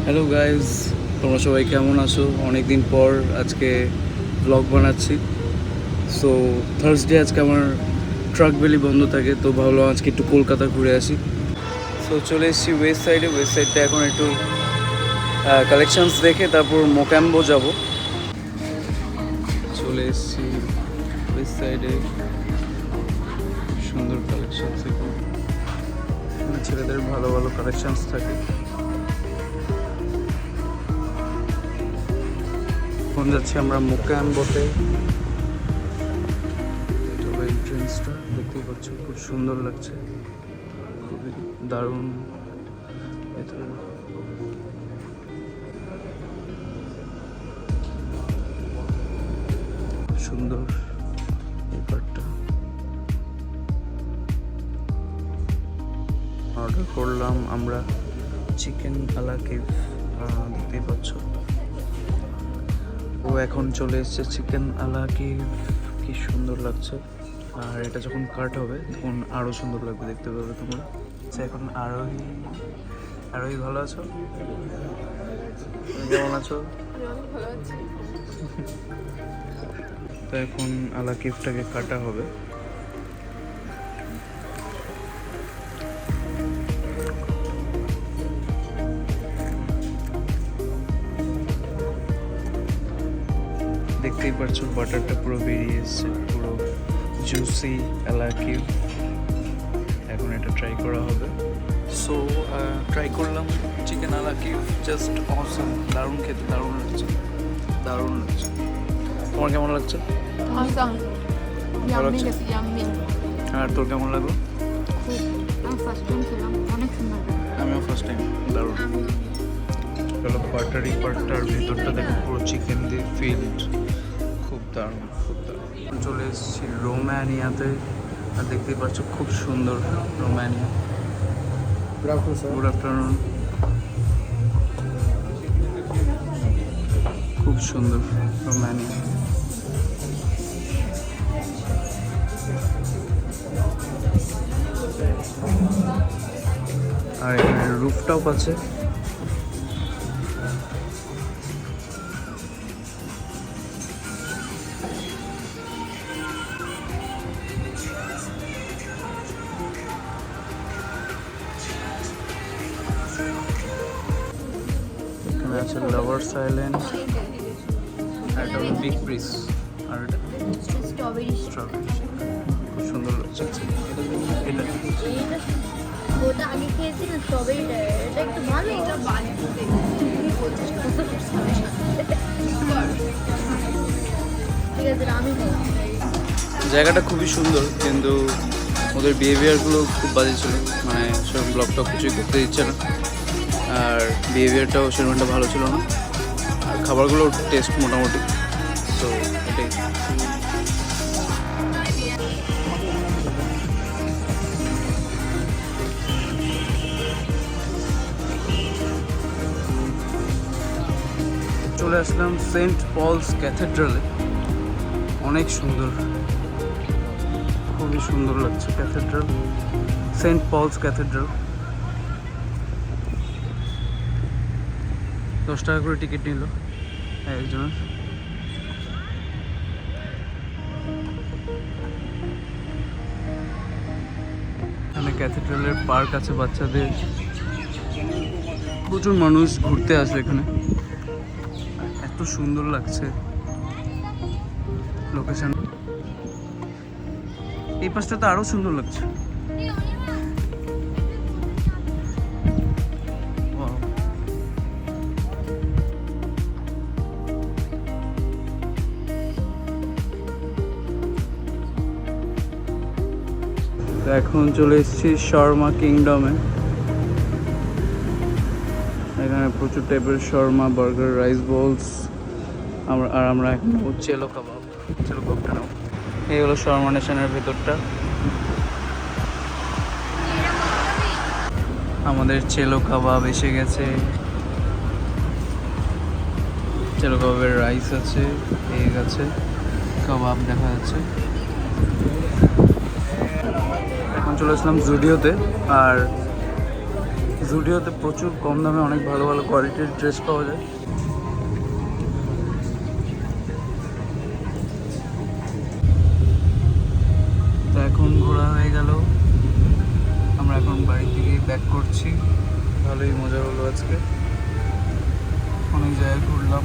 Hello guys, তোমরা সবাই কেমন আছো? অনেক দিন পর আজকে ব্লগ বানাচ্ছি। সো থার্সডে আজকে আমার ট্রাক ভ্যালি বন্ধ থাকে, তো ভাবলাম আজকে একটু কলকাতা ঘুরে আসি। সো চলে এসেছি ওয়েস্ট সাইডে এখন একটু কালেকশানস দেখে তারপর মোক্যাম্বো যাব। চলে এসেছি ওয়েস্ট সাইডে, সুন্দর কালেকশানস, এখানে ছেলেদের ভালো ভালো কালেকশানস থাকে। এখন যাচ্ছি আমরা মোক্যাম্বোতে। এটা হলো এন্ট্রেন্সটা, দেখতেই পাচ্ছ, খুব সুন্দর লাগছে, খুবই দারুণ। এটা সুন্দর এই পার্টটা। অর্ডার করলাম আমরা চিকেন আলা কেভ, দেখতেই পাচ্ছ। ও এখন চলে এসছে চিকেন আলা কেভ, কি সুন্দর লাগছে। আর এটা যখন কাট হবে তখন আরও সুন্দর লাগবে, দেখতে পাবে তোমরা। এখন আরোহী ভালো আছো? তুমি কেমন আছো? তো এখন আলা কেভটাকে কাটা হবে। দেখতেই পাচ্ছ বাটারটা পুরো বেরিয়ে এসছে, পুরো জুসি আলা কেভ। এখন এটা ট্রাই করা হবে। সো ট্রাই করলাম চিকেন আলা কেভ, জাস্ট অসাম, দারুণ খেতে, দারুণ লাগছে। তোমার কেমন লাগছে? Awesome. ভালো Yummy লাগছে? লাগছে, yummy. আর তোর কেমন লাগলো? খুব, আমি ফার্স্ট টাইম খেলাম, অনেক সুন্দর লাগছে। আমিও ফার্স্ট টাইম, দারুণ। চলো বাটারি পার্টটার ভিতরটা দেখো, পুরো চিকেন দিয়ে ফিল্ড, খুব দারুণ। চলে এসেছি রোম্যানিয়াতে, আর দেখতেই পাচ্ছ খুব সুন্দর রোম্যানিয়া। Good afternoon. খুব সুন্দর রোম্যানিয়া। আর এখানে রুফটপ আছে। এখানে আছে লাভার্স আইল্যান্ড, আর এটা হলো বিগ ব্রিজ, আর এটা স্ট্রবেরি স্ট্রবেরি। খুব সুন্দর লাগছে এটা। ওটা আগে খেয়েছি না, স্ট্রবেরিটা, এটা একটু ভালো। ঠিক আছে, আমি জায়গাটা খুবই সুন্দর, কিন্তু ওদের বিহেভিয়ারগুলো খুব বাজে ছিল, মানে সেরকম ব্লগ টক কিছুই করতে দিচ্ছে না। আর বিহেভিয়ারটাও সেরকম একটা ভালো ছিল না। আর খাবারগুলোর টেস্ট মোটামুটি, তো এটাই। চলে আসলাম সেন্ট পলস ক্যাথেড্রালে, অনেক সুন্দর, খুবই সুন্দর লাগছে ক্যাথেড্রাল, সেন্ট পলস ক্যাথেড্রাল। 10 টাকা করে টিকিট নিল একজনের। এখানে ক্যাথেড্রালের পার্ক আছে বাচ্চাদের, প্রচুর মানুষ ঘুরতে আসে এখানে। এত সুন্দর লাগছে লোকেশন। এই পাশটা তো আরো সুন্দর লাগছে। Wow. তো এখন চলে এসেছি শর্মা কিংডমে। এখানে প্রচুর টাইপের শর্মা, বার্গার, রাইস বোলস। আমরা এখন চেলো কাবাবটা নাও। এই হলো শর্মা নেশনের ভেতরটা। আমাদের চেলো কাবাব এসে গেছে। চেলো কাবাবের রাইস আছে, এগ আছে, কাবাব দেখা যাচ্ছে। এখন চলে আসলাম জুডিওতে, আর জুডিওতে প্রচুর কম দামে অনেক ভালো ভালো কোয়ালিটির ড্রেস পাওয়া যায়। তো এখন ঘোরা হয়ে গেল, আমরা এখন বাড়ি থেকে ব্যাক করছি। ভালোই মজা হলো আজকে, অনেক জায়গায় ঘুরলাম।